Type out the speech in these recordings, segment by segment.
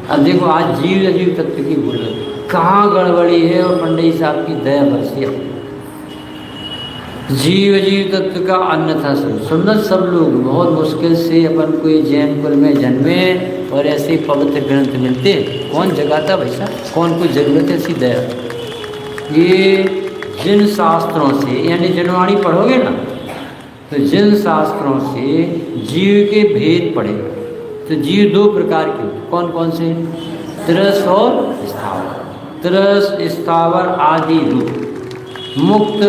अब देखो आज जीव अजीव तत्व की भूल कहाँ गड़बड़ी है और पंडित साहब की दया बरसी है। जीव अजीव तत्व का अन्यथा सुन्नत सब लोग बहुत मुश्किल से अपन कोई जैन कुल में जन्मे और ऐसे पवित्र ग्रंथ मिलते कौन जगाता भाई साहब, कौन को जरूरत है ऐसी दया। ये जिन शास्त्रों से यानी जनवाणी पढ़ोगे ना तो जिन शास्त्रों से जीव के भेद पढ़ेगा तो जीव दो प्रकार के कौन कौन से, तरस और स्थावर। तरस स्थावर आदि रूप, मुक्त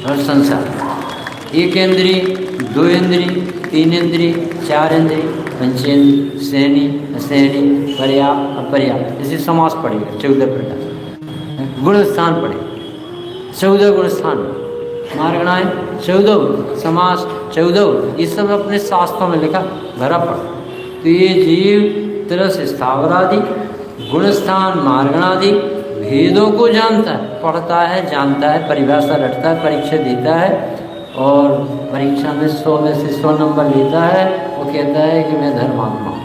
और संसार। एक इंद्रिय, दो इंद्रिय, तीन इंद्रिय, चार इंद्रिय, पंचेंद्रिय, सहनी, असहनी, पर्याप्त, अपर्याप्त, इसे समास पड़ेगा 14 प्रकार। गुण स्थान पड़ेगा 14 गुण स्थान, मार्गणाएं 14, समास 14, ये सब अपने शास्त्रों में लिखा भरा पड़ा। तो ये जीव तरस स्थावर आदि, गुणस्थान, मार्गणादि भेदों को जानता है, पढ़ता है, जानता है, परिभाषा रटता है, परीक्षा देता है और परीक्षा में 100 में से 100 नंबर लेता है। वो कहता है कि मैं धर्मात्मा हूँ।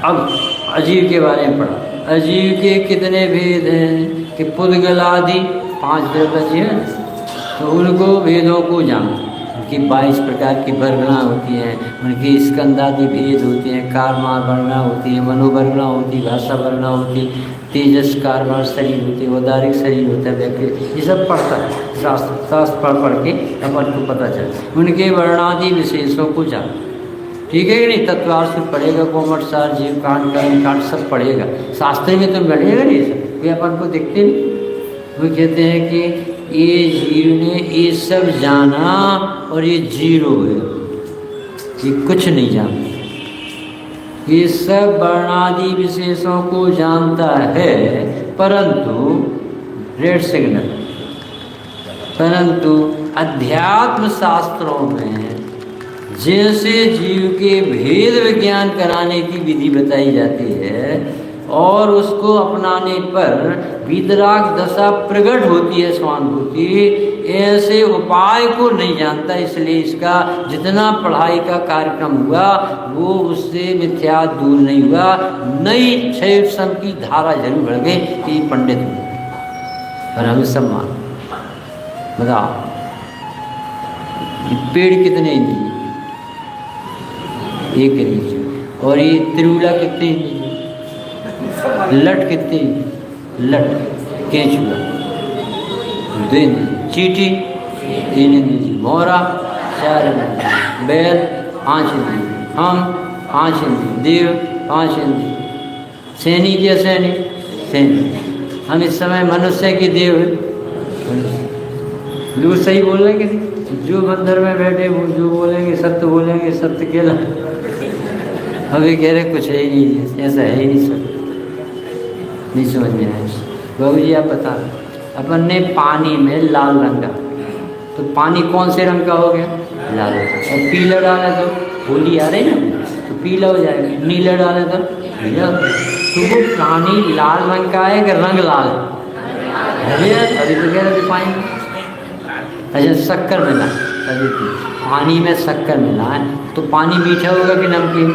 अब अजीव के बारे में पढ़ा, अजीव के कितने भेद हैं कि पुद्गल आदि 5 द्रव्य हैं तो उनको भेदों को जानता, उनकी 22 प्रकार की वर्गणा होती हैं, उनकी स्कंदादि भेद होते हैं, कारमा वर्गणा होती है, मनोवर्गणा होती है, भाषा वर्गणा होती है, तेजस कारमा शरीर होती है, उदारिक शरीर होता है, व्यक्ति ये सब पढ़ता है शास्त्र पढ़ के अपन को पता चलता, उनके वर्णादि विशेषों को जान। ठीक है कि नहीं, तत्वार्थ पढ़ेगा, कोमट सार, जीव कांड, कर्म कांड सब पढ़ेगा, शास्त्र में तो बढ़ेगा नहीं सब, वे अपन को दिखते नहीं। वो कहते हैं कि ये जीव ने ये सब जाना और ये जीरो है, ये कुछ नहीं जानता, ये सब वर्णादि विशेषों को जानता है परंतु रेड सिग्नल, परंतु अध्यात्म शास्त्रों में जैसे जीव के भेद विज्ञान कराने की विधि बताई जाती है और उसको अपनाने पर वितराग दशा प्रकट होती है, स्वानुभूति, ऐसे उपाय को नहीं जानता। इसलिए इसका जितना पढ़ाई का कार्यक्रम हुआ वो उससे मिथ्या दूर नहीं हुआ, नई शैव की धारा जरूर बढ़ गई कि पंडित हुए। और हम सम्मान बताओ, पेड़ कितने इंद्रिय, एक इंद्रिय, और ये त्रिउला कितने इंद्रिय, लट कितनी, लट केंचुआ 2 इंद्रिय, चीटी 3 इंद्रिय, मोरा 4 इंद्रिय, बैल 5 इंद्रिय, हम 5 इंद्रिय, देव 5 इंद्रिय, सैनी क्या सैनी सैनी। हम इस समय मनुष्य की देव है, लोग सही बोल रहे हैं, जो मंदिर में बैठे वो जो बोलेंगे सत्य बोलेंगे, सत्य केला। अभी कह रहे कुछ है ही नहीं, ऐसा है ही नहीं, सब नहीं समझ में आया। बाबू जी आप बता, अपन ने पानी में लाल रंग डाला तो पानी कौन से रंग का हो गया, लाल, और पीला डाला तो होली आ रही ना तो पीला हो जाएगा, नीला डाला तो नीला। तो वो पानी लाल रंग का है कि रंग लाल है, अभी तो कह रहे पानी, अच्छा शक्कर मिला, अभी पानी में शक्कर मिला है तो पानी मीठा होगा कि नमकीन,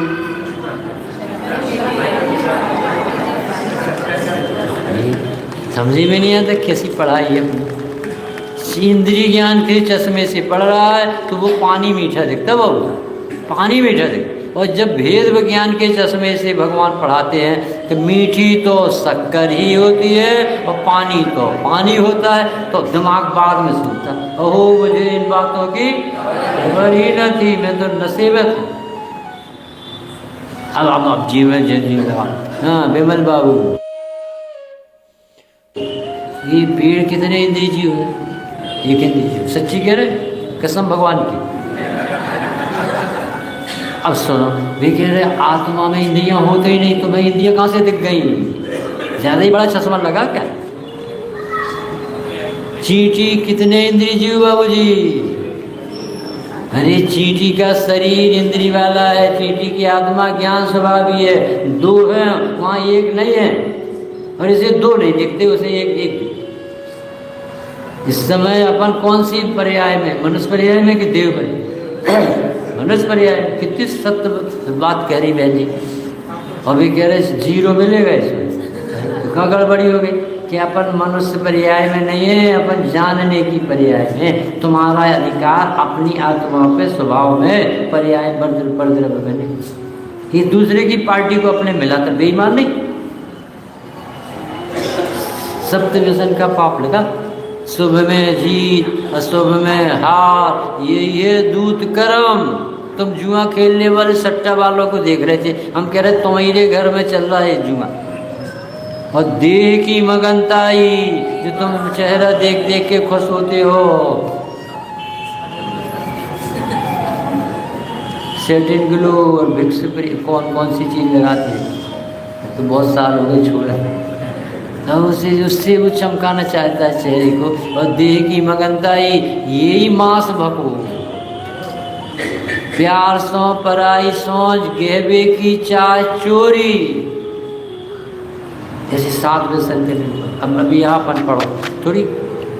समझी में नहीं आता कैसी पढ़ाई है अपनी। इंद्रिय ज्ञान के चश्मे से पढ़ रहा है तो वो पानी मीठा दिखता, बाबू पानी मीठा दिखता। और जब भेद विज्ञान के चश्मे से भगवान पढ़ाते हैं तो मीठी तो शक्कर ही होती है और पानी तो पानी होता है, तो दिमाग बाद में सुनता, ओहो मुझे इन बातों की खबर ही न थी, मैं तो नशे में था। अब जीवन जीवन, हाँ विमल बाबू, ये पेड़ कितने इंद्रिय जीव है, एक इंद्रिय जीव, सच्ची कह रहे, कसम भगवान की। अब सुनो, वे कह रहे आत्मा में इंद्रियां होती ही नहीं तो भाई इंद्रियां कहाँ से दिख गई, ज़्यादा ही बड़ा चश्मा लगा क्या। चींटी कितने इंद्रिय जीव बाबू जी, अरे चींटी का शरीर इंद्रिय वाला है, चींटी की आत्मा ज्ञान स्वभावी है, 2 है वहाँ एक नहीं है, और इसे 2 नहीं दिखते, उसे एक इस समय अपन कौन सी पर्याय में, मनुष्य पर्याय में कि देव पर्याय, धनुष पर्याय। कितनी सत्य बात कह रही बहन जी। अभी कह रहे 0 मिलेगा इसमें, तो कहाँ गड़बड़ी हो गई कि अपन मनुष्य पर्याय में नहीं है, अपन जानने की पर्याय में। तुम्हारा अधिकार अपनी आत्मा पे स्वभाव में पर्याय परद्रव्य में नहीं। ये दूसरे की पार्टी को अपने मिला तो बेईमान नहीं। सप्त व्यसन का पाप लगा, शुभ में जीत अशुभ में हार, ये दूत कर्म। तुम जुआ खेलने वाले सट्टा वालों को देख रहे थे, हम कह रहे तुम्हारे घर में चल रहा है जुआ। और देह की मगनताई, जो तुम चेहरा देख देख के खुश होते हो। सेटिन ग्लो और विक्स कौन कौन सी चीज लगाते हैं, तो बहुत साल हो गए छोड़ा। अब उससे वो चमकाना चाहता है चेहरे को। और देह की मगनताई, यही मांस भको। प्यार सो पराई सोच, गहबे की चाह चोरी। जैसे 7 व्यसन थे। अब अभी यहाँ अपन पढ़ो, थोड़ी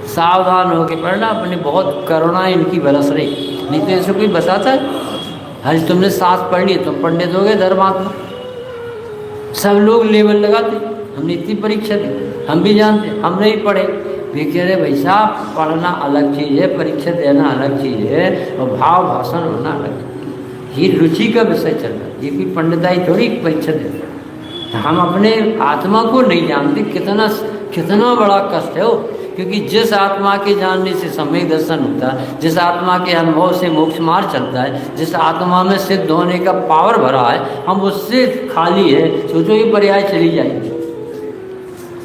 सावधान होके पढ़ना। अपने बहुत करुणा इनकी बरस रही, नहीं तो ऐसे कोई बताता है। आज तुमने 7 पढ़ ली, तुम पढ़ने दोगे धर्मात्मा? सब लोग लेवल लगाते, हमने इतनी परीक्षा दी, हम भी जानते, हम नहीं पढ़े। वे कह रहे भाई साहब पढ़ना अलग चीज़ है, परीक्षा देना अलग चीज़ है, और भाव भाषण होना अलग। ये रुचि का विषय चल रहा है, ये कोई पंडिताई थोड़ी परीक्षा देते। हम अपने आत्मा को नहीं जानते, कितना बड़ा कष्ट है वो। क्योंकि जिस आत्मा के जानने से सम्यक दर्शन होता है, जिस आत्मा के अनुभव से मोक्ष मार्ग चलता है, जिस आत्मा में सिद्ध होने का पावर भरा है, हम उससे खाली है। सोचो ये पर्याय चली जाएगी,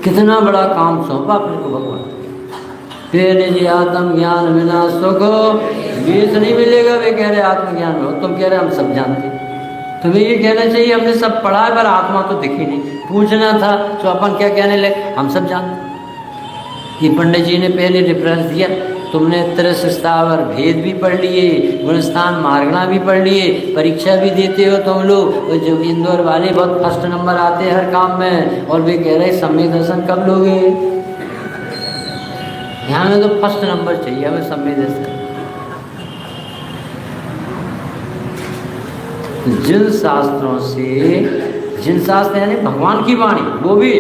कितना बड़ा काम सौंपा अपने को भगवान। फिर जी आत्म ज्ञान बिना सुख बीस नहीं मिलेगा। वे कह रहे आत्मज्ञान में, तुम कह रहे हम सब जानते। तुम्हें ये कहना चाहिए हमने सब पढ़ा है पर आत्मा तो दिखी नहीं। पूछना था तो अपन क्या कहने लगे, हम सब जानते। ये पंडित जी ने पहले डिफरेंस दिया, तुमने त्रिश स्थावर भेद भी पढ़ लिए, गुणस्थान मार्गना भी पढ़ लिए, परीक्षा भी देते हो तुम लोग। जो इंदौर वाले बहुत फर्स्ट नंबर आते हैं हर काम में, और वे कह रहे सम्यक दर्शन कब लोगे? यहाँ में तो फर्स्ट नंबर चाहिए हमें सम्यक दर्शन। जिन शास्त्रों से, जिन शास्त्र यानी भगवान की वाणी, वो भी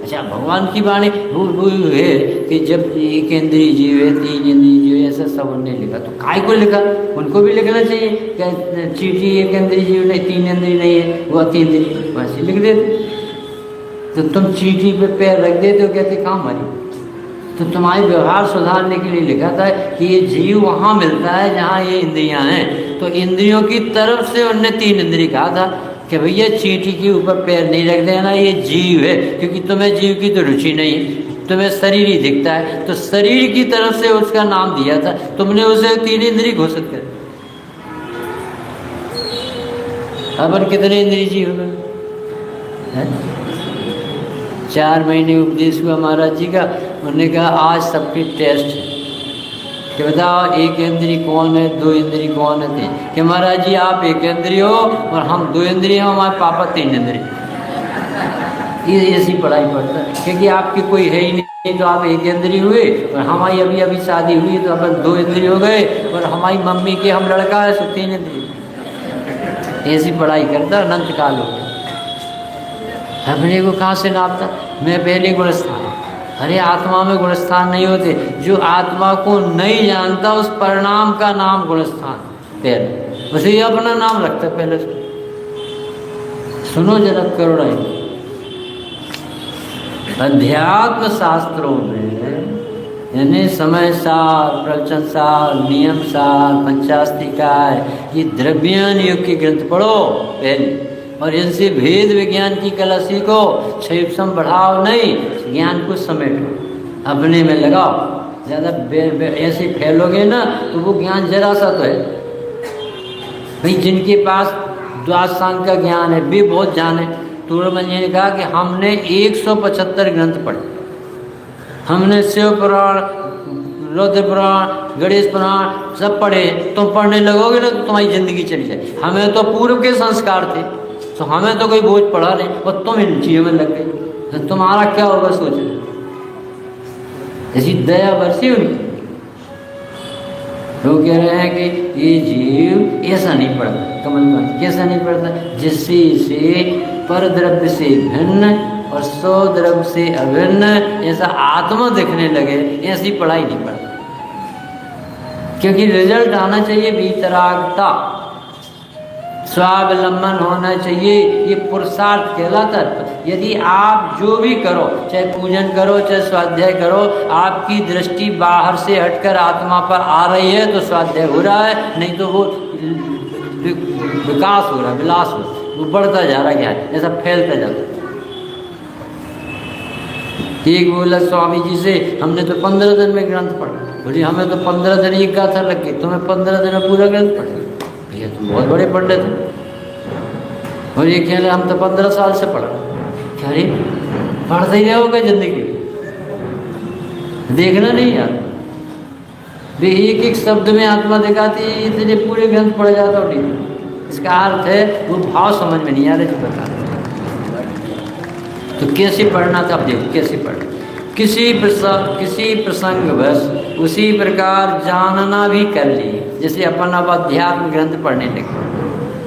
अच्छा भगवान की वाणी वो है कि जब एक इंद्रिय जीव है, 3 इंद्रिय जीव है, ऐसा सब उनने लिखा। तो काय को लिखा? उनको भी लिखना चाहिए। क्या चीटी एक इंद्रिय जीव नहीं, 3 इंद्रिय नहीं है, वो 3 इंद्रिय वैसे लिख देते। तो तुम चीटी पे पैर रख देते हो, कहते काम हमारी। तो तुम्हारे व्यवहार सुधारने के लिए लिखा था कि ये जीव वहाँ मिलता है जहाँ ये इंद्रियाँ हैं। तो इंद्रियों की तरफ से उनने 3 इंद्रिय कहा था कि भैया चींटी के ऊपर पैर नहीं रख देना, ये जीव है। क्योंकि तुम्हें जीव की तो रुचि नहीं, तुम्हें शरीर ही दिखता है, तो शरीर की तरफ से उसका नाम दिया था। तुमने उसे 3 इंद्रिय घोषित कर। अपन कितने इंद्रिय जीव में? 4 महीने उपदेश हुआ महाराज जी का। उन्होंने कहा आज सबकी टेस्ट है कि बताओ 1 इंद्रिय कौन है, 2 इंद्रिय कौन है? कि महाराज जी आप 1 इंद्रिय हो और हम 2 इंद्रिय हो, हमारे पापा 3 इंद्रिय। ये ऐसी पढ़ाई पढ़ता है क्योंकि आपकी कोई है ही नहीं, तो आप 1 इंद्रिय हुए। और हमारी अभी अभी शादी हुई तो अपन 2 इंद्रिय हो गए, और हमारी मम्मी के हम लड़का है तो 3 इंद्रिय। ऐसी पढ़ाई करता अनंत काल हो गया। अपने को कहाँ से नापता? मैं पहले गुणस्थान। अरे आत्मा में गुणस्थान नहीं होते। जो आत्मा को नहीं जानता उस परिणाम का नाम गुणस्थान पहले, उसे ही अपना नाम रखता पहले। सुनो जरा करुणा। अध्यात्म शास्त्रों में यानी समय सार, प्रवचन सार, नियम सार, पंचास्तिकाय, ये द्रव्यान युग के ग्रंथ पढ़ो पहले, और इनसे भेद विज्ञान की कला सीखो। क्षयपसम बढ़ाओ नहीं, ज्ञान को समेटो, अपने में लगाओ। ज़्यादा ऐसे फैलोगे ना तो वो ज्ञान जरा सा तो है। भाई जिनके पास द्वादशांग का ज्ञान है वे बहुत जाने। तुलमन जी ने कहा कि हमने 175 ग्रंथ पढ़े, हमने शिव पुराण, रुद्र पुराण, गणेश पुराण सब पढ़े। तुम पढ़ने लगोगे ना तो तुम्हारी जिंदगी चली जाए। हमें तो पूर्व के संस्कार थे, तो हमें तो कोई बोझ पड़ा नहीं, और तुम इन चीज़ों में लग गए, तो तुम्हारा क्या होगा सोचो। ऐसी दया बरसी उनकी। लोग कह रहे हैं कि ये जीव ऐसा नहीं पड़ता, कमल कैसा नहीं पड़ता, जिससे से पर द्रव्य से भिन्न और सौ द्रव्य से अभिन्न ऐसा आत्मा दिखने लगे, ऐसी पढ़ाई नहीं पड़ता। क्योंकि रिजल्ट आना चाहिए वीतरागता, स्वावलंबन होना चाहिए, ये पुरुषार्थ कहलाता है। यदि आप जो भी करो, चाहे पूजन करो चाहे स्वाध्याय करो, आपकी दृष्टि बाहर से हटकर आत्मा पर आ रही है तो स्वाध्याय हो रहा है, नहीं तो वो विकास हो रहा है, विलास हो रहा है, वो बढ़ता जा रहा है, क्या है ऐसा फैलता जाता है। एक बोला स्वामी जी से, हमने तो 15 दिन में ग्रंथ पढ़ा। बोली हमें तो 15 दिन एक गाथा लग गई, तुम्हें 15 दिन में पूरा ग्रंथ पढ़ लिया। भैया तुम बहुत बड़े पंडित हो। और ये कह रहे हम तो 15 साल से पढ़ा। क्या रे पढ़ते ही रहोगे जिंदगी, देखना नहीं यार, वे एक एक शब्द में आत्मा दिखाती है, इतने पूरे ग्रंथ पढ़ जाता हो। इसका अर्थ है वो भाव समझ में नहीं आ रहे जो बता रहे। तो कैसे पढ़ना था, अब देखो कैसे पढ़ना। किसी प्रसंग बस उसी प्रकार जानना भी कर लिए। जैसे अपन अब अध्यात्म ग्रंथ पढ़ने लगे,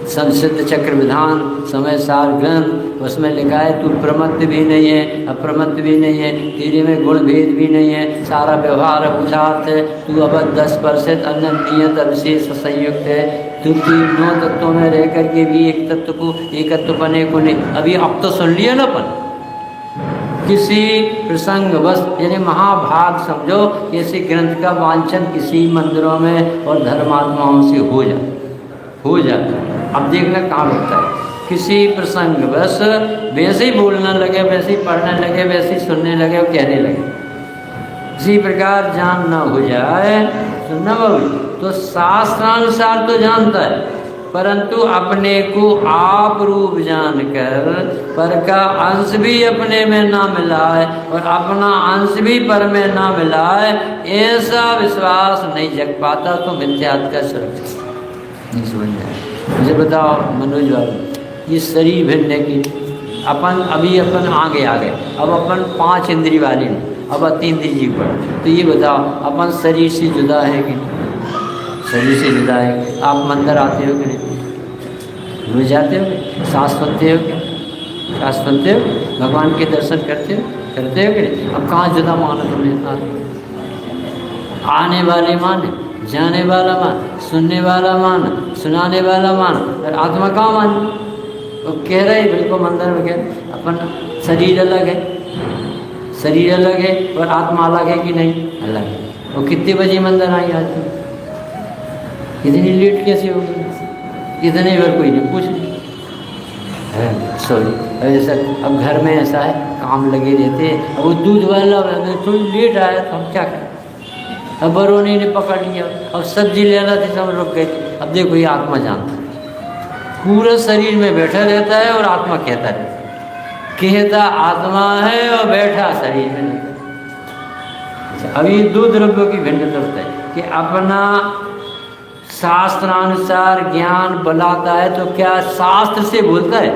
संसिद्ध चक्र विधान समय सार ग्रंथ, उसमें लिखा है तू प्रमत्त भी नहीं है, अप्रमत्त भी नहीं है, तेरे में गुण भेद भी नहीं है, सारा व्यवहार अबुझार्थ है, तू अब 10% अन्य नियत विशेष संयुक्त है, तू 9 तत्वों में रह करके भी एक तत्व को एकत्व बने को नहीं। अभी अब तो सुन लिया ना अपन। किसी प्रसंग बस यानी महाभाग समझो, ऐसे ग्रंथ का वांछन किसी मंदिरों में और धर्मात्माओं से हो जाता है। अब देखना कहाँ होता है। किसी प्रसंग बस वैसे ही बोलने लगे, वैसे ही पढ़ने लगे, वैसे ही सुनने लगे और कहने लगे। इसी प्रकार जान न हो जाए सुनना बाबू, तो शास्त्रानुसार तो जानता है, परंतु अपने को आप रूप जानकर पर का अंश भी अपने में ना मिलाए और अपना अंश भी पर में ना मिलाए, ऐसा विश्वास नहीं जग पाता तो मिथ्यात्व का स्वरूप नहीं समझ जाए। मुझे बताओ मनोज बाबू, ये शरीर भिन्न है कि अपन अभी अपन आगे आ गए, अब अपन 5 इंद्री वाले हैं, अब 3 इंद्री जीव पर। तो ये बताओ अपन शरीर से जुदा है कि शरीर से जुदा है? आप मंदिर आते हो कि नहीं? रोज जाते हो? सांस सुनते हो क्या? सांस सुनते हो? भगवान के दर्शन करते हो कि नहीं? अब कहाँ जुदा मानो तुम्हें? आने वाले मान, जाने वाला मान, सुनने वाला मान, सुनाने वाला मान, और आत्मा कहाँ मान? वो कह रहे बिल्कुल मंदिर में कह अपन शरीर अलग है, शरीर अलग है और आत्मा अलग है कि नहीं? अलग है। वो कितने बजे मंदिर आई आज? इतनी लेट कैसे हो गई? इतने बार कोई नहीं पूछ है, सॉरी ऐसा। अब घर में ऐसा है, काम लगे रहते हैं, अब वो दूध वाला थोड़ी लेट आया तो हम क्या करें? अब बरोनी ने पकड़ लिया, अब सब्जी लेना थी सब रुक गए। अब देखो ये आत्मा जानता है, पूरा शरीर में बैठा रहता है और आत्मा कहता है, कहता आत्मा है और बैठा शरीर में। अब ये 2 द्रव्यों की भिन्नता होता है कि अपना शास्त्रानुसार ज्ञान बुलाता है तो क्या शास्त्र से बोलता है?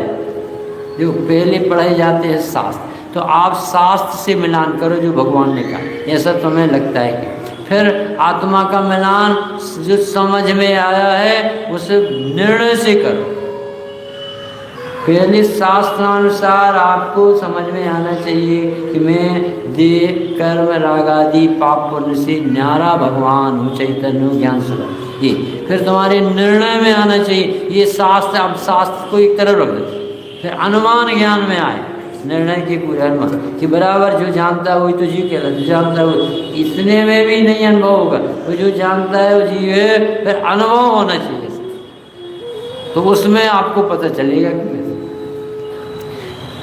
जो पहले पढ़ाए जाते हैं शास्त्र, तो आप शास्त्र से मिलान करो जो भगवान ने कहा, ऐसा तुम्हें लगता है कि फिर आत्मा का मिलान जो समझ में आया है उस निर्णय से करो। पहले शास्त्रानुसार आपको समझ में आना चाहिए कि मैं देह कर्म राग आदि पाप पुण्य से न्यारा भगवान हूँ, चैतन्य ज्ञान स्वरूप। ये फिर तुम्हारे निर्णय में आना चाहिए। ये शास्त्र, अब शास्त्र को एक तरफ रख दो, फिर अनुमान ज्ञान में आए, निर्णय के पूरे अनुमान कि बराबर जो जानता है वही तो जीव कहलाता है, जो जानता है वो, इतने में भी नहीं अनुभव होगा। वो जो जानता है वो जीव है, फिर अनुभव होना चाहिए, तो उसमें आपको पता चलेगा कि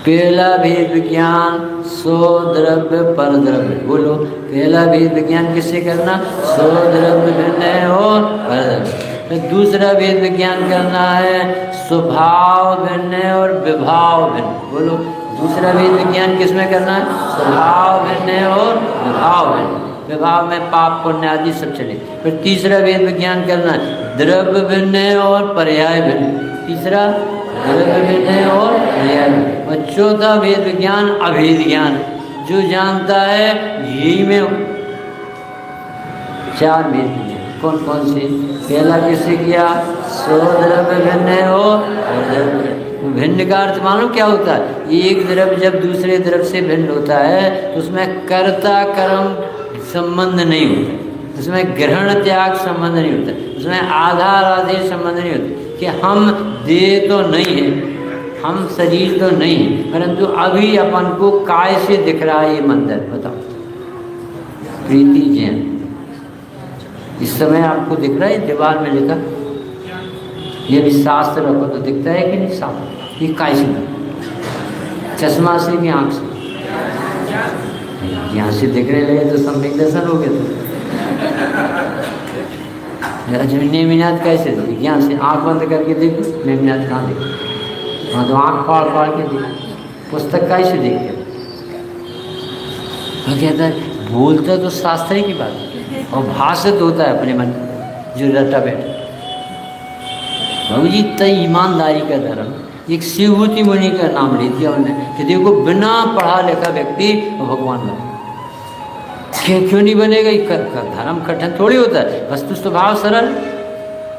पहला भेद विज्ञान सो द्रव्य पर द्रव्य। बोलो पहला भेद विज्ञान किससे करना? सो द्रव्य भिन्न और पर द्रव्य। फिर दूसरा भेद विज्ञान करना है स्वभाव भिन्न और विभाव भिन्न। बोलो दूसरा भेद विज्ञान किसमें करना है? स्वभाव भिन्न और विभाव भिन्न। विभाव में पाप पुण्य आदि सब चले। फिर तीसरा भेद विज्ञान करना है द्रव्य भिन्न और पर्याय भिन्न। तीसरा द्रव्य भिन्न और पर्याय भिन्न। और चौथा भेद विज्ञान अभेद ज्ञान, जो जानता है यही में 4 भेद विज्ञान। कौन कौन सी? पहला किससे किया? सो द्रव्य भिन्न हो। भिन्न का अर्थ मालूम क्या होता है? एक द्रव्य जब दूसरे द्रव्य से भिन्न होता है तो उसमें कर्ता कर्म संबंध नहीं होता, उसमें ग्रहण त्याग संबंध नहीं होता, उसमें आधार आदेश संबंध नहीं होता कि हम देह तो नहीं है, हम शरीर तो नहीं है, परंतु अभी अपन को काय से दिख रहा है ये मंदिर। बताओ प्रीति जैन, इस समय आपको दिख रहा है दीवार में लिखा? ये भी शास्त्र रखो तो दिखता है कि नहीं साफ? ये काय से? चश्मा से कि आँख से? यहाँ से दिखने लगे तो सम्यक दर्शन हो गया। तो नेमिनाथ कैसे दिखे? यहाँ से आँख बंद करके देखो, नेमिनाथ कहाँ देखो? हाँ तो आँख फाड़ फाड़ के देखो, पुस्तक कैसे देखते? वो कहता है बोलता तो शास्त्र की बात और भाषित होता है अपने मन जो रटा बैठा। बाबू जी तय ईमानदारी का धर्म, एक शिवभूति मुनि का नाम ले दिया उन्होंने कि देखो बिना पढ़ा लिखा व्यक्ति भगवान बने। क्यों नहीं बनेगा? धर्म कठिन थोड़ी होता है, वस्तु स्वभाव सरल।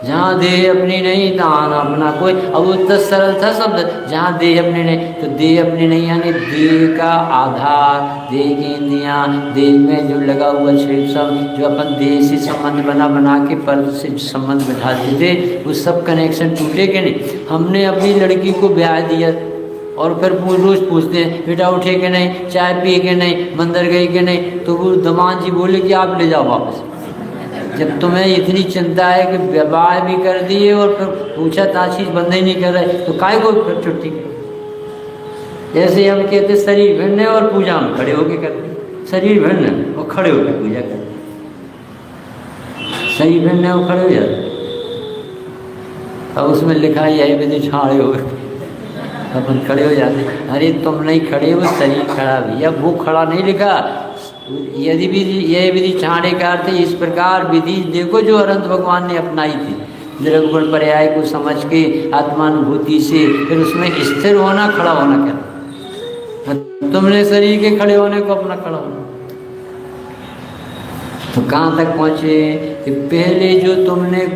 जहाँ देह अपनी नहीं तहाँ अपना कोई। अब उत्तर सरल था शब्द, जहाँ देह अपनी नहीं तो देह अपनी नहीं, यानी देह का आधार, देह की इंद्रियाँ, देह में जो लगा हुआ शरीर सब, जो अपन देह से संबंध बना के पर से संबंध बिठाते थे, वो सब कनेक्शन टूटे कि नहीं? हमने अपनी लड़की को ब्याह दिया और फिर रोज पूछते हैं बेटा उठे कि नहीं, चाय पिए कि नहीं, मंदिर गई कि नहीं, तो वो दामाद जी बोले कि आप ले जाओ वापस। जब तुम्हें इतनी चिंता है कि विवाह भी कर दिए और फिर पूछा ताशीज बंद ही नहीं कर रहे तो काय को छुट्टी? जैसे हम कहते शरीर भिन्न है और पूजा में खड़े होके करते, शरीर भिन्न है और खड़े होकर पूजा करते, शरीर भिन्न है और खड़े हो जाते। अब उसमें लिखा ही है विधि छाड़े हो, अपन खड़े हो जाते। अरे तुम नहीं खड़े हो, शरीर खड़ा भी, अब वो खड़ा नहीं लिखा। यदि विधि यह विधि छाड़े का अर्थ इस प्रकार विधि देखो जो अनंत भगवान ने अपनाई थी, द्रव्य गुण पर्याय को समझ के आत्मानुभूति से, फिर उसमें स्थिर होना, खड़ा होना क्या? तुमने शरीर के खड़े होने को अपना खड़ा होना। तो कहाँ तक पहुँचे कि पहले जो तुमने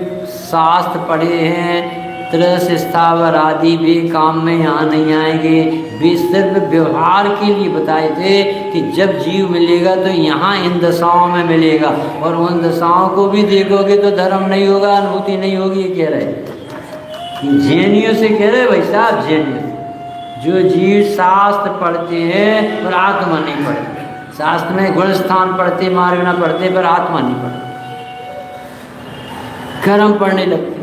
शास्त्र पढ़े हैं त्रस स्थावर आदि भी काम में यहाँ नहीं आएंगे, वे सिर्फ व्यवहार के लिए बताए थे कि जब जीव मिलेगा तो यहाँ इन दशाओं में मिलेगा, और उन दशाओं को भी देखोगे तो धर्म नहीं होगा, अनुभूति नहीं होगी। ये कह रहे जैनियों से कह रहे भाई साहब, जैनियों जो जीव शास्त्र पढ़ते हैं पर आत्मा नहीं पढ़ते, शास्त्र में गुण स्थान पढ़ते, मार्ग न पढ़ते, पर आत्मा नहीं पढ़ते, कर्म पढ़ने लगते।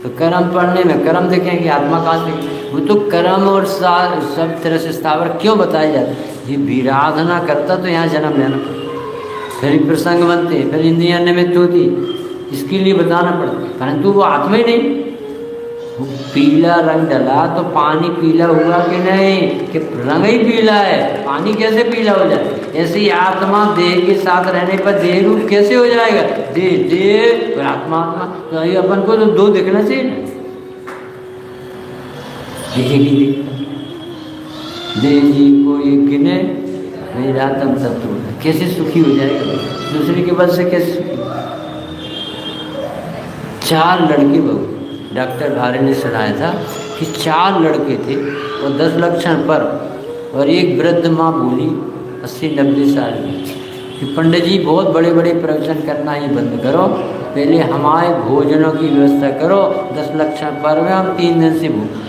तो कर्म पढ़ने में कर्म देखेंगे, आत्मा कहाँ से? वो तो कर्म और सब तरह से स्थावर क्यों बताए जाते? ये विराधना करता तो यहाँ जन्म लेना, फिर प्रसंग बनते, फिर इंद्रियां निमित्त होती, इसके लिए बताना पड़ता, परंतु वो आत्मा ही नहीं। वो पीला रंग डला तो पानी पीला हुआ कि नहीं? कि रंग ही पीला है, पानी कैसे पीला हो जाए? ऐसे ही आत्मा देह के साथ रहने पर देह रूप कैसे हो जाएगा? देह देह और आत्मा आत्मा। तो ये अपन को तो दो दिखना चाहिए ना, एक ही दिखता। देह जी को ये गिने मेरा आत्म तत्व कैसे सुखी हो जाएगा? दूसरे के बल से कैसे सुखी? 4 लड़के बहु, डॉक्टर भारे ने सुनाया था कि 4 लड़के थे और 10 लक्षण पर, और एक वृद्ध माँ बोली 80-90 साल की कि पंडित जी बहुत बड़े बड़े प्रवचन करना ही बंद करो, पहले हमारे भोजनों की व्यवस्था करो, 10 लक्षण पर में हम 3 दिन से भूख।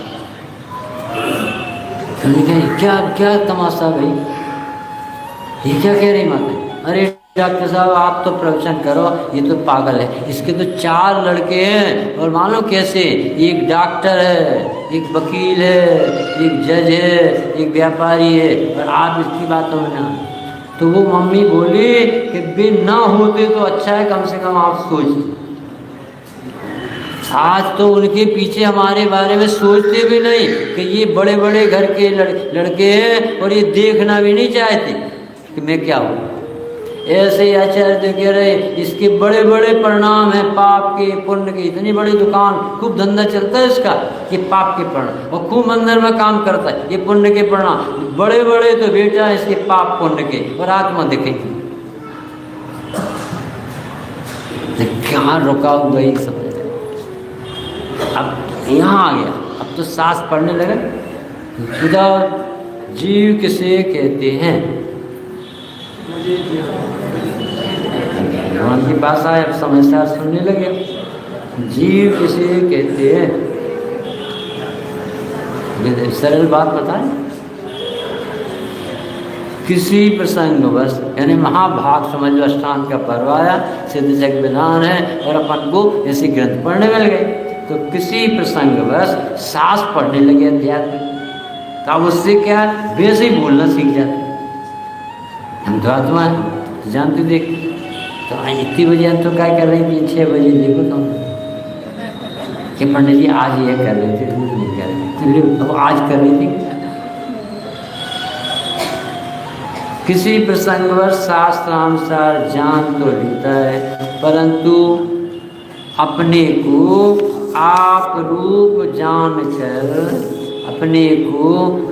क्या क्या तमाशा भाई, ये क्या कह रही माता? अरे डॉक्टर साहब आप तो प्रवचन करो, ये तो पागल है, इसके तो 4 लड़के हैं और मानो कैसे, एक डॉक्टर है, एक वकील है, एक जज है, एक व्यापारी है, और आप इसकी बातों में ना। तो वो मम्मी बोली कि वे ना होते तो अच्छा है, कम से कम आप सोचिए। आज तो उनके पीछे हमारे बारे में सोचते भी नहीं कि ये बड़े बड़े घर के लड़के हैं, और ये देखना भी नहीं चाहते कि मैं क्या हूँ। ऐसे ही आचार्य कह रहे इसके बड़े बड़े परिणाम हैं, पाप के पुण्य के, इतनी बड़ी दुकान, खूब धंधा चलता है इसका, ये पाप के परिणाम, और खूब मंदिर में काम करता है, ये पुण्य के परिणाम। बड़े बड़े तो बेटा इसके पाप पुण्य के, और आत्मा दिखेगी। क्या रुका हुआ ही समझ। अब यहाँ आ गया, अब तो सांस पढ़ने लगे। खुदा जीव किसे कहते हैं? भगवान की भाषा है, अब समझदार सुनने लगे। जीव किसे कहते हैं? सरल बात बताएं। किसी प्रसंग बस, यानी महाभारत समझ लो, अष्टांग का पर्व आया, सिद्ध जग विधान है, और अपन को ऐसे ग्रंथ पढ़ने मिल गए। तो किसी प्रसंग बस सांस पढ़ने लगे अध्यात्म, तब उससे क्या वैसे ही बोलना सीख जाते। हम तो आत्मा है, जानते देख। तो इतनी बजे हम तो क्या कर रही थी? 6 बजे देखो तुम कि पंडित जी आज ये कर रहे थे, झूठ नहीं कर रहे थे, अब आज कर रही थी। किसी प्रसंगवश शास्त्रानुसार जान तो लेता है, परंतु अपने को आप रूप जानकर, अपने को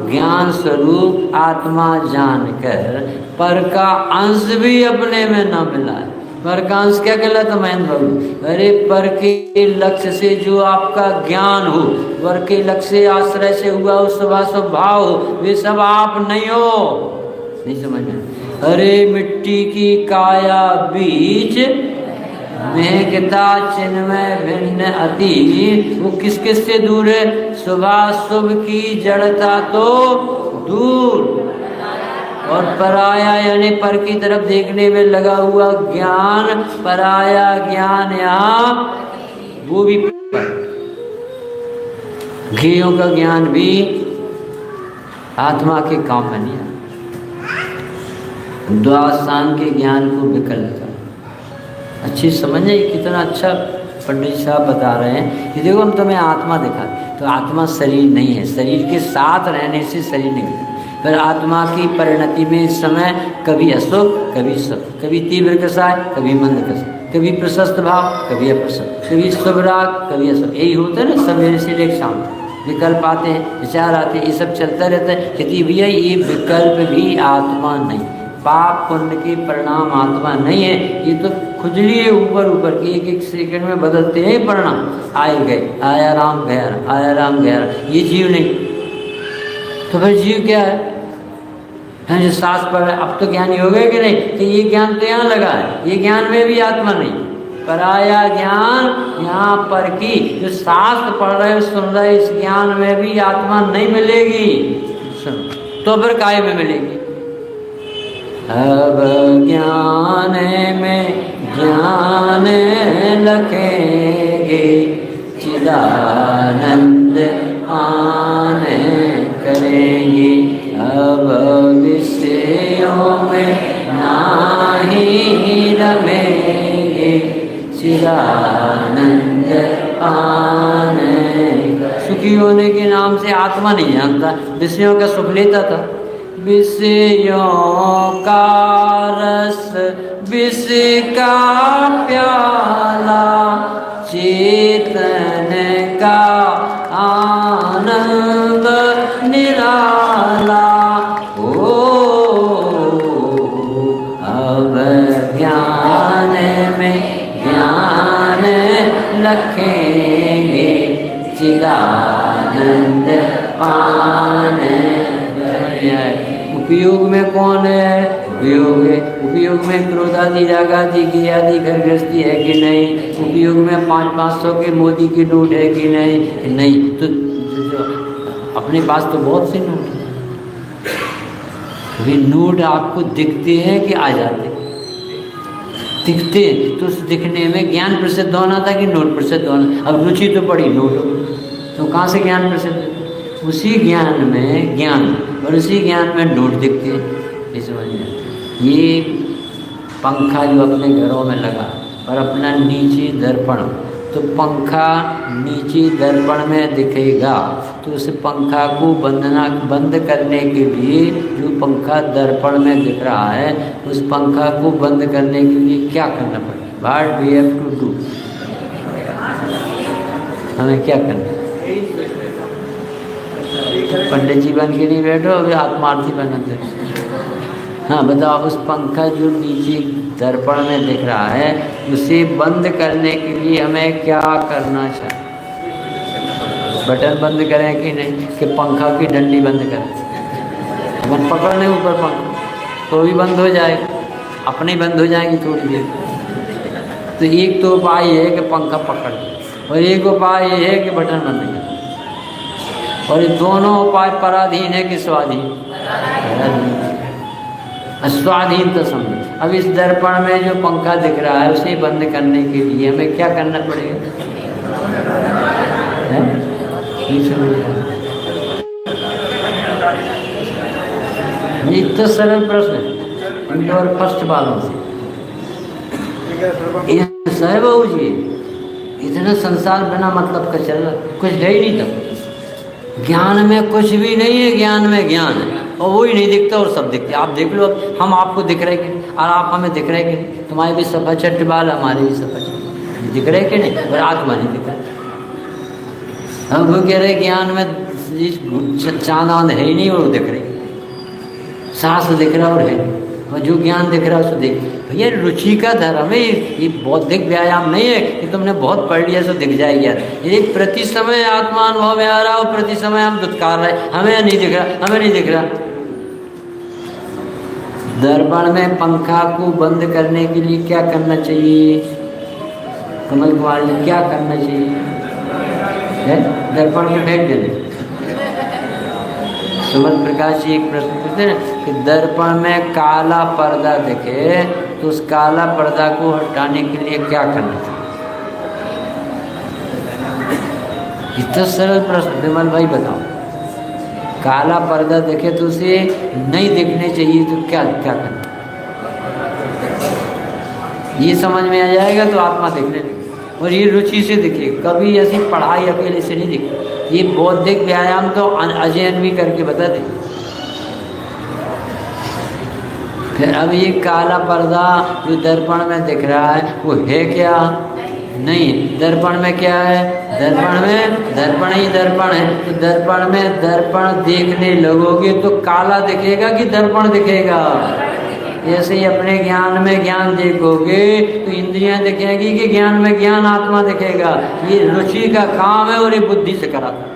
ज्ञान स्वरूप आत्मा जानकर पर का अंश भी अपने में न मिला है। पर का अंश क्या कहलाता महेंद्र बाबू? अरे पर के लक्ष्य से जो आपका ज्ञान हो, पर के लक्ष्य से आश्रय से हुआ उस स्वभाव हो, वे सब आप नहीं हो। नहीं समझ में? अरे मिट्टी की काया बीच महकता चिन्मय भिन्न अति, वो किस किस से दूर है? शुभाशुभ की जड़ता तो दूर, और पराया यानी पर की तरफ देखने में लगा हुआ ज्ञान, पराया ज्ञान यहाँ वो भी पर। घियों का ज्ञान भी आत्मा के काम में नहीं आता। द्वासान के ज्ञान को विकल्प अच्छी समझे। कितना अच्छा पंडित साहब बता रहे हैं कि देखो हम तुम्हें आत्मा दिखाते, तो आत्मा शरीर नहीं है, शरीर के साथ रहने से शरीर नहीं है। पर आत्मा की परिणति में इस समय कभी अशुभ, कभी शुभ, कभी तीव्र कसाय, कभी मंद कसाय, कभी प्रशस्त भाव, कभी अप्रशस्त, कभी शुभ राग, कभी अशुभ। यही होता है ना, सवेरे से लेकर शाम तक विकल्प आते हैं, विचार आते हैं, ये सब चलता रहता है। कहती भैया ये विकल्प भी आत्मा नहीं, पाप पुण्य के परिणाम आत्मा नहीं है। ये तो खुजली है ऊपर ऊपर की, एक एक सेकंड में बदलते हैं परिणाम। आए गए, आया राम गया, आया राम गया, ये जीव नहीं। तो फिर जीव क्या है? जो सांस पढ़ रहे, अब तो ज्ञानी हो गए कि नहीं? कि ये ज्ञान तो यहाँ लगा है, ये ज्ञान में भी आत्मा नहीं। पराया ज्ञान यहाँ पर की जो शास्त्र पढ़ रहे सुन रहे, इस ज्ञान में भी आत्मा नहीं मिलेगी। तो फिर काय में मिलेगी? अब ज्ञान में ज्ञान लखेंगे, चिदानंद आन करेंगे। अब विषयों में नाही रमेंगे, चिदानंद आन। सुखी होने के नाम से आत्मा नहीं जानता, विषयों का सुख लेता था। विषयों का रस विष का प्याला, चेतन का आनंद निराला। ओ अब ज्ञान में ज्ञान लखेंगे, चिदानंद पान। उपयोग में कौन है? उपयोग है। उपयोग में क्रोध आदि, राग आदि, घी आदि घर गृहस्थी है कि नहीं? उपयोग में 500-500 के मोदी की नोट है कि नहीं? नहीं। तो अपने पास तो बहुत से नोट हैं, वे नोट आपको दिखते हैं कि आ जाते? दिखते। तो उस दिखने में ज्ञान प्रसिद्ध होना था कि नोट प्रसिद्ध होना? अब रुचि तो पड़ी नोट, तो कहाँ से ज्ञान प्रसिद्ध? उसी ज्ञान में ज्ञान और उसी ज्ञान में नोट दिखते हैं। ये समझ में? ये पंखा जो अपने घरों में लगा और अपना नीचे दर्पण, तो पंखा नीचे दर्पण में दिखेगा, तो उस पंखा को बंद करने के लिए, जो पंखा दर्पण में दिख रहा है, उस पंखा को बंद करने के लिए क्या करना पड़ेगा? What we have to do? हमें क्या करना? पंडित जी बन के नहीं बैठो, अभी आत्मार्थी बनते। हाँ बताओ, उस पंखा जो नीचे दर्पण में दिख रहा है, उसे बंद करने के लिए हमें क्या करना चाहिए? बटन बंद करें कि नहीं, कि पंखा की डंडी बंद करें? अपन पकड़ लें ऊपर पंखा तो भी बंद हो जाएगा, अपने ही बंद हो जाएंगे थोड़ी देर। तो एक तो उपाय है कि पंखा पकड़ लें, और एक उपाय ये है कि बटन बंद करें। और ये दोनों उपाय पराधीन है कि स्वाधीन? स्वाधीन तो समझो। अब इस दर्पण में जो पंखा दिख रहा है उसे बंद करने के लिए हमें क्या करना पड़ेगा? ये तो सरल प्रश्न है इंडोर फर्स्ट वालों से। सह बहू जी, इतना संसार बिना मतलब का चल रहा, कुछ है ही नहीं तब। ज्ञान में कुछ भी नहीं है, ज्ञान में ज्ञान है और वो ही नहीं दिखता और सब दिखते। आप देख लो, हम आपको दिख रहे कि और आप हमें दिख रहे कि तुम्हारे भी सफा चट्ट बाल, हमारे भी सफा चट्ट दिख रहे कि नहीं, और आत्मा नहीं दिख रहा। हम वो कह रहे ज्ञान में चांद आंद है ही नहीं और वो दिख रहे, सांस दिख रहा और है, और जो ज्ञान दिख रहा है उसको देख। भैया रुचि का धर्म है, ये बौद्धिक व्यायाम नहीं है कि तुमने बहुत पढ़ लिया तो दिख जाएगी यार। ये प्रति समय आत्मा अनुभव में आ रहा और प्रति समय हम दुत्कार रहे, हमें नहीं दिख रहा, हमें नहीं दिख रहा। दर्पण में पंखा को बंद करने के लिए क्या करना चाहिए? कमल कुमार जी, क्या करना चाहिए? दर्पण को फेंक देने। सुमन प्रकाश जी एक प्रश्न पूछते हैं कि दर्पण में काला पर्दा दिखे तो उस काला पर्दा को हटाने के लिए क्या करना चाहिए? इतना सरल प्रश्न, विमल भाई बताओ। काला पर्दा दिखे तो उसे नहीं दिखने चाहिए तो क्या क्या करना? ये समझ में आ जाएगा तो आत्मा दिखने लगे और ये रुचि से दिखे। कभी ऐसी पढ़ाई अकेले से नहीं दिखे, ये बौद्धिक व्यायाम तो अजयन भी करके बता दे। फिर अब ये काला पर्दा जो दर्पण में दिख रहा है वो है क्या? नहीं है। दर्पण में क्या है? दर्पण में दर्पण ही दर्पण है। तो दर्पण में दर्पण देखने लगोगे तो काला दिखेगा कि दर्पण दिखेगा? ऐसे ही अपने ज्ञान में ज्ञान देखोगे तो इंद्रियां दिखेगी कि ज्ञान में ज्ञान आत्मा दिखेगा? ये रुचि का काम है और ये बुद्धि से कराता।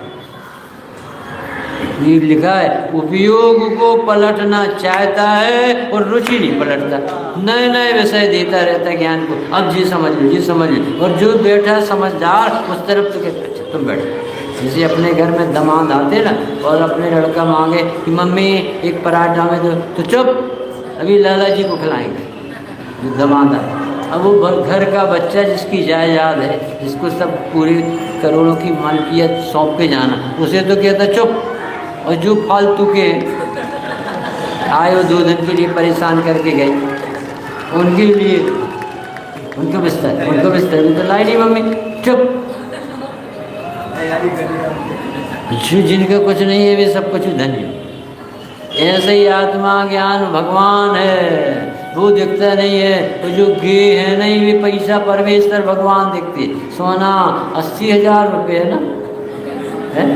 ये लिखा है उपयोग को पलटना चाहता है और रुचि नहीं पलटता, नए नए विषय देता रहता है ज्ञान को। अब जी समझ लो, जी समझ लो। और जो बैठा समझदार उस तरफ तो कहता तुम बैठो। जैसे अपने घर में दामाद आते ना और अपने लड़का मांगे कि मम्मी एक पराठा में दो, तो चुप, अभी लाला जी को खिलाएंगे। जो दामाद आए, अब वो घर का बच्चा जिसकी जायदाद है, जिसको सब पूरे करोड़ों की मालकियत सौंप के जाना, उसे तो कहता चुप। और जो फालतू के आए वो 2 दिन के लिए परेशान करके गए, उनके लिए उनको बिस्तर भी तो लाई नहीं मम्मी, चुप। जिनका कुछ नहीं है वे सब कुछ धन्य। ऐसे ही आत्मा ज्ञान भगवान है, वो दिखता नहीं है। तो जो गे है नहीं, वे पैसा परमेश्वर भगवान दिखते। सोना 80,000 रुपये है ना, है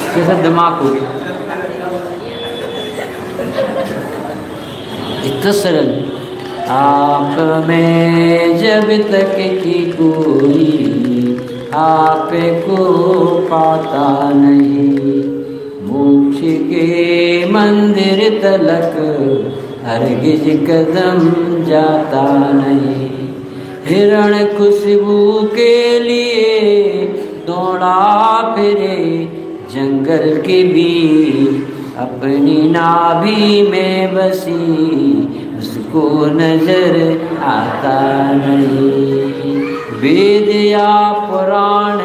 कैसा दिमाग हो गया, इतना सरल। आप में जब तक की कोई आपको पाता नहीं, मोक्ष के मंदिर तलक हरगिज कदम जाता नहीं। हिरण खुशबू के लिए दौड़ा फिरे जंगल के बीच, अपनी नाभि में बसी उसको नजर आता नहीं। वेद या पुराण